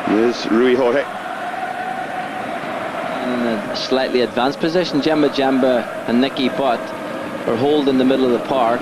There's Rui Jorge. In a slightly advanced position, Jemba and Nicky Butt are holding the middle of the park,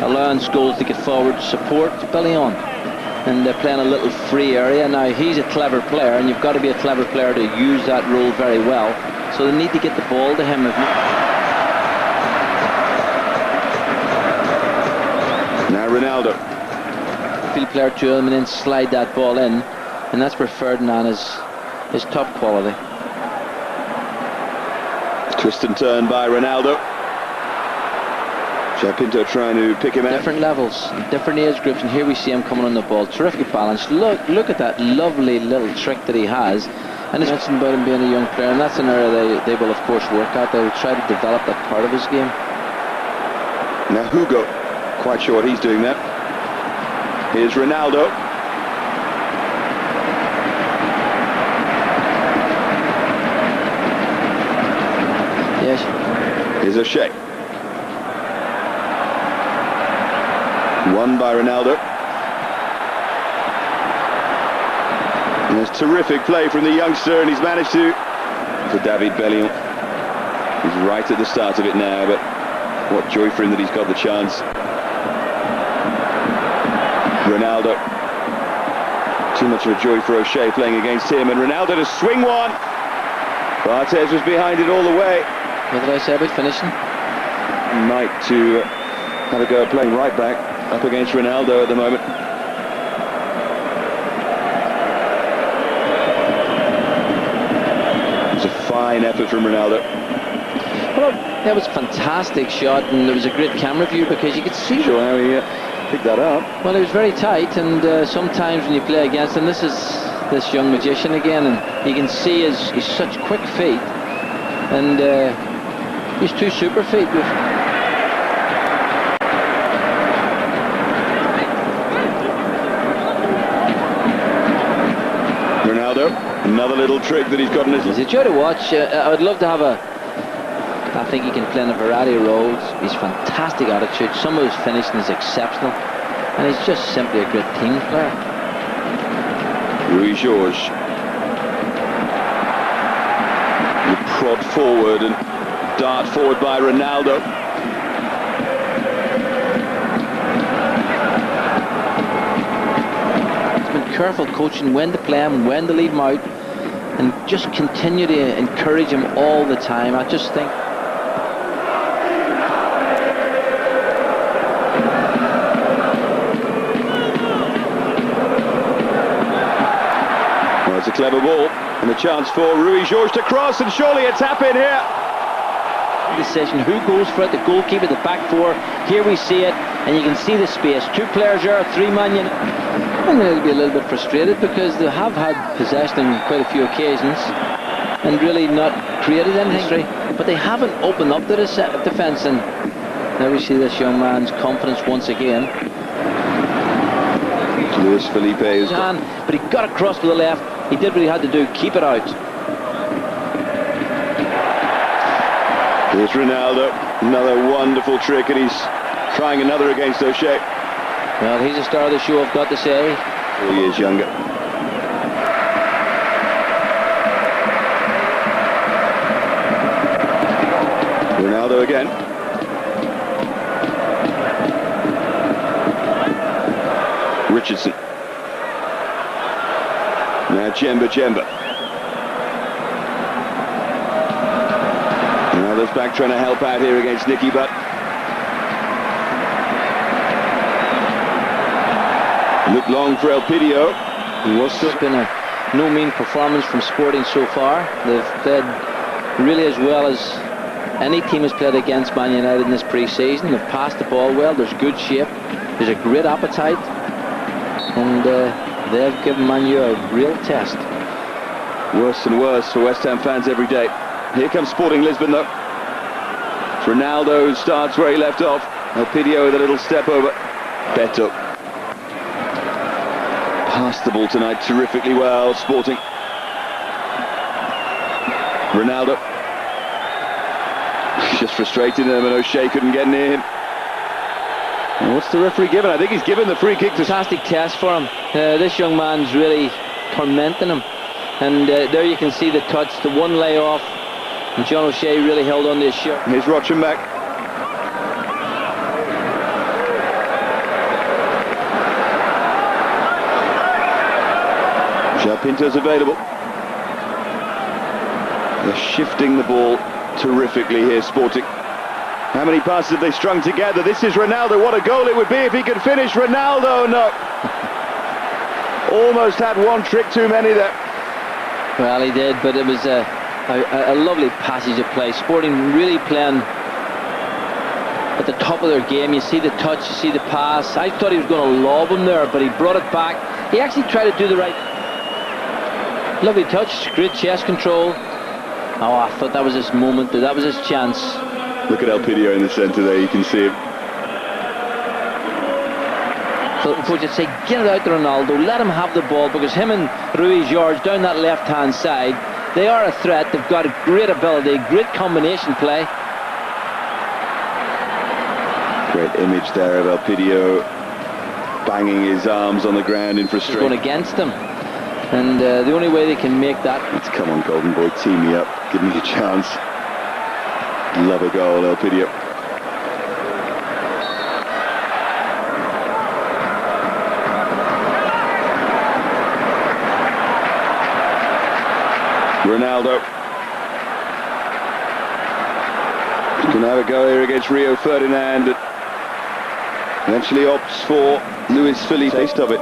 allowing Scholes to get forward to support Billy on. And they're playing a little free area. Now, he's a clever player, and you've got to be a clever player to use that role very well. So they need to get the ball to him. Now Ronaldo. Field player to him and then slide that ball in. And that's where Ferdinand is top quality. Twist and turn by Ronaldo. Pinto trying to pick him out. Different levels, different age groups, and here we see him coming on the ball. Terrific balance. Look at that lovely little trick that he has. And it's mentioned about him being a young player, and that's an area they will of course work at. They will try to develop that part of his game. Now Hugo, quite sure what he's doing there. Here's Ronaldo. Yes. Here's O'Shea. Won by Ronaldo. And there's terrific play from the youngster, and he's managed to David Bellion. He's right at the start of it now, but what joy for him that he's got the chance. Ronaldo. Too much of a joy for O'Shea playing against him, and Ronaldo to swing one. Barthez was behind it all the way. What did I say about finishing? Might to have a go at playing right back up against Ronaldo at the moment. It's a fine effort from Ronaldo. Well, that was a fantastic shot, and there was a great camera view because you could see. Sure how he picked that up. Well, it was very tight, and sometimes when you play against him, this is this young magician again, and you can see he's such quick feet, and he's two super feet. Another little trick that he's got in his... It's a joy to watch. I would love to have I think he can play in a variety of roles. He's fantastic attitude. Some of his finishing is exceptional. And he's just simply a great team player. Rui Jorge. The prod forward and dart forward by Ronaldo. Careful coaching when to play him, when to leave him out, and just continue to encourage him all the time. I just think well, it's a clever ball and a chance for Rui Jorge to cross, and surely a tap in here. Decision who goes for it, the goalkeeper, the back four. Here we see it, and you can see the space. Two players there, three-man. I'm going to be a little bit frustrated because they have had possession on quite a few occasions and really not created anything, but they haven't opened up the defence, and now we see this young man's confidence once again. Luis Felipe is but he got across to the left. He did what he had to do, keep it out. Here's Ronaldo, another wonderful trick, and he's trying another against O'Shea. Well, he's a star of the show, I've got to say. 4 years younger. Ronaldo again. Richardson. Now Jemba. Ronaldo's back trying to help out here against Nicky Butt. Looked long for Elpidio. It's been a no mean performance from Sporting so far. They've played really as well as any team has played against Man United in this pre-season. They've passed the ball well. There's good shape. There's a great appetite. And they've given Man U a real test. Worse and worse for West Ham fans every day. Here comes Sporting Lisbon though. Ronaldo starts where he left off. Elpidio with a little step over. Beto. Passed the ball tonight terrifically well, Sporting. Ronaldo. Just frustrating them, and O'Shea couldn't get near him. And what's the referee given? I think he's given the free kick to... Fantastic test for him. This young man's really tormenting him. And there you can see the touch, the one layoff, and John O'Shea really held on to his shirt. Here's Rocham back. Pinto's available. They're shifting the ball terrifically here, Sporting. How many passes have they strung together? This is Ronaldo. What a goal it would be if he could finish. Ronaldo, no. Almost had one trick too many there. Well, he did, but it was a lovely passage of play. Sporting really playing at the top of their game. You see the touch, you see the pass. I thought he was going to lob him there, but he brought it back. He actually tried to do the right. Lovely touch, great chest control. Oh, I thought that was his moment, that was his chance. Look at Elpidio in the centre there, you can see him. So coach would say, get it out to Ronaldo, let him have the ball, because him and Ruiz George down that left-hand side, they are a threat. They've got a great ability, great combination play. Great image there of Elpidio banging his arms on the ground in frustration. Going against him. And the only way they can make that... Let's come on, Golden Boy, team me up, give me a chance. Love a goal, Elpidio. Ronaldo. He's going to have a go here against Rio Ferdinand. Eventually opts for Luis Felipe. Taste of it.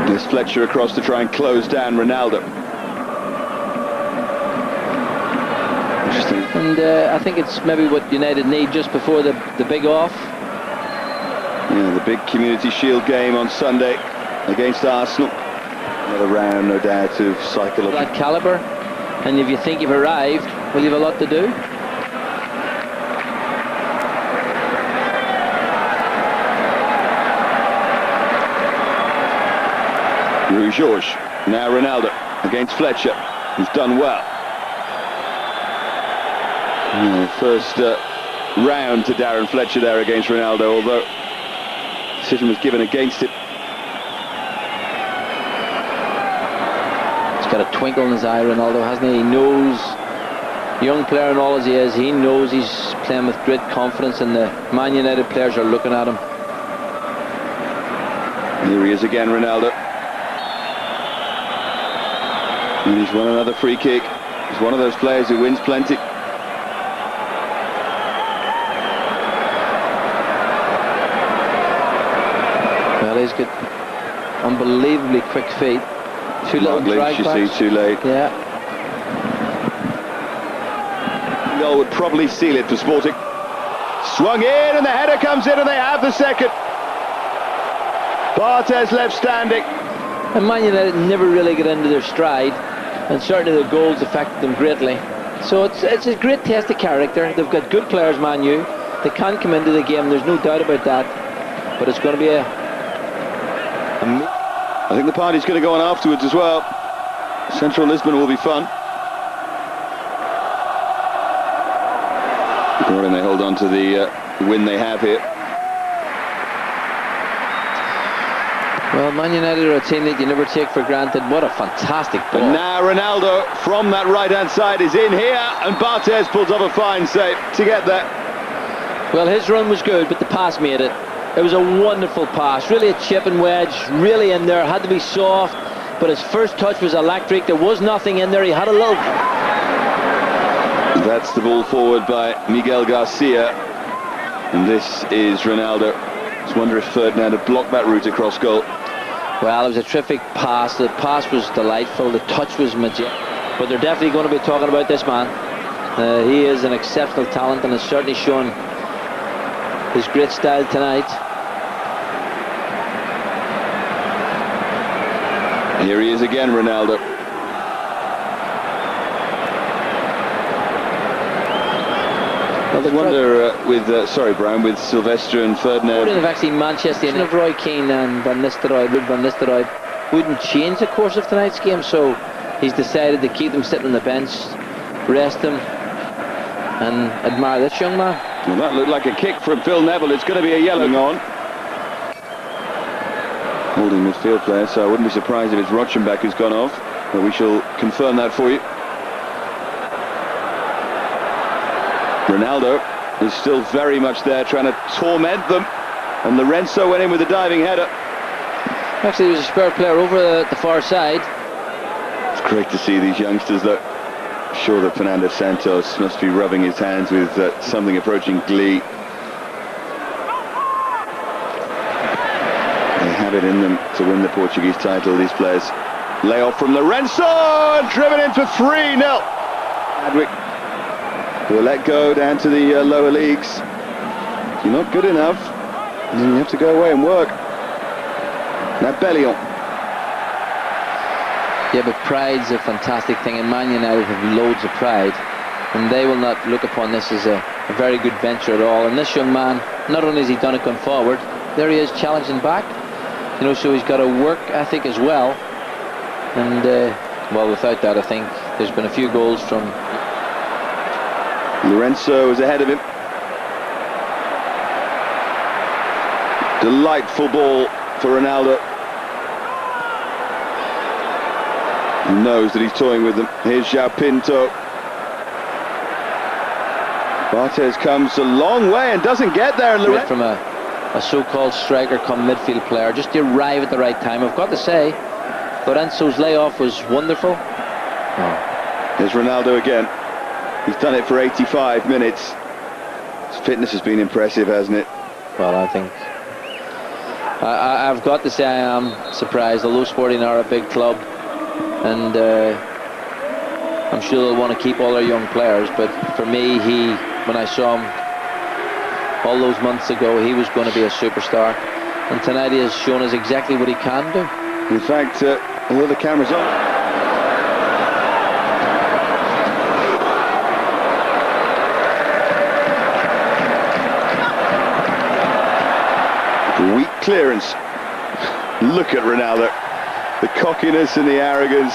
There's Fletcher across to try and close down Ronaldo. Interesting. And I think it's maybe what United need just before the big off. Yeah, the big Community Shield game on Sunday against Arsenal. Another round, no doubt, of psychological. That calibre. And if you think you've arrived, well, you have a lot to do. Rui Jorge, now Ronaldo against Fletcher, who's done well. First round to Darren Fletcher there against Ronaldo, although decision was given against it. He's got a twinkle in his eye, Ronaldo, hasn't he? He knows, young player and all as he is, he knows he's playing with great confidence, and the Man United players are looking at him. Here he is again, Ronaldo. And he's won another free kick. He's one of those players who wins plenty. Well, he's got unbelievably quick feet. Two little drag you backs. see, too late. Yeah. Goal would probably seal it for Sporting. Swung in, and the header comes in, and they have the second. Barthez left standing. And Man United never really get into their stride, and certainly the goals affected them greatly. So it's a great test of character. They've got good players, Man U. They can come into the game, there's no doubt about that. But it's going to be I think the party's going to go on afterwards as well. Central Lisbon will be fun. And they hold on to the win they have here. Well, Man United are a team that you never take for granted. What a fantastic ball. And now Ronaldo from that right-hand side is in here, and Barthez pulls off a fine save to get there. Well, his run was good, but the pass made it. It was a wonderful pass, really a chip and wedge, really in there, had to be soft, but his first touch was electric. There was nothing in there, he had a little... That's the ball forward by Miguel Garcia, and this is Ronaldo. Just wonder if Ferdinand had blocked that route across goal. Well, it was a terrific pass. The pass was delightful, the touch was majestic, but they're definitely going to be talking about this man. He is an exceptional talent and has certainly shown his great style tonight. Here he is again, Ronaldo. I wonder sorry Brian, with Sylvester and Ferdinand. Have actually Manchester United of Roy Keane and Van Nistelrooy, wouldn't change the course of tonight's game, so he's decided to keep them sitting on the bench, rest them, and admire this young man. Well, that looked like a kick from Phil Neville. It's going to be a yellow on. holding midfield player, so I wouldn't be surprised if it's Rochenbach who's gone off, but we shall confirm that for you. Ronaldo is still very much there, trying to torment them, and Lorenzo went in with a diving header. Actually, there was a spare player over the far side. It's great to see these youngsters, though. I'm sure that Fernando Santos must be rubbing his hands with something approaching glee. They have it in them to win the Portuguese title, these players. Lay off from Lorenzo, and driven in for 3-0. Adwick will let go down to the lower leagues. If you're not good enough, then you have to go away and work. Now Bellion. Yeah, but pride's a fantastic thing, and Man United have loads of pride, and they will not look upon this as a very good venture at all. And this young man, not only has he done it going forward, there he is challenging back, you know, so he's got a work ethic as well. And well, without that, I think there's been a few goals from Lorenzo is ahead of him. Delightful ball for Ronaldo. He knows that he's toying with them. Here's João Pinto. Barthez comes a long way and doesn't get there. From a so-called striker come midfield player, just to arrive at the right time. I've got to say, Lorenzo's layoff was wonderful. There's Ronaldo again. He's done it for 85 minutes. His fitness has been impressive, hasn't it? Well, I think I've got to say I am surprised, although Sporting are a big club, and I'm sure they'll want to keep all their young players, but for me, when I saw him all those months ago, he was going to be a superstar, and tonight he has shown us exactly what he can do. In fact, although the camera's on, weak clearance. Look at Ronaldo, the cockiness and the arrogance.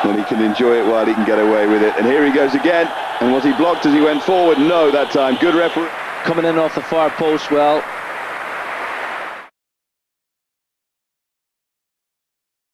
Well, he can enjoy it while he can get away with it. And here he goes again. And was he blocked as he went forward? No, that time. Good referee. Coming in off the far post, well,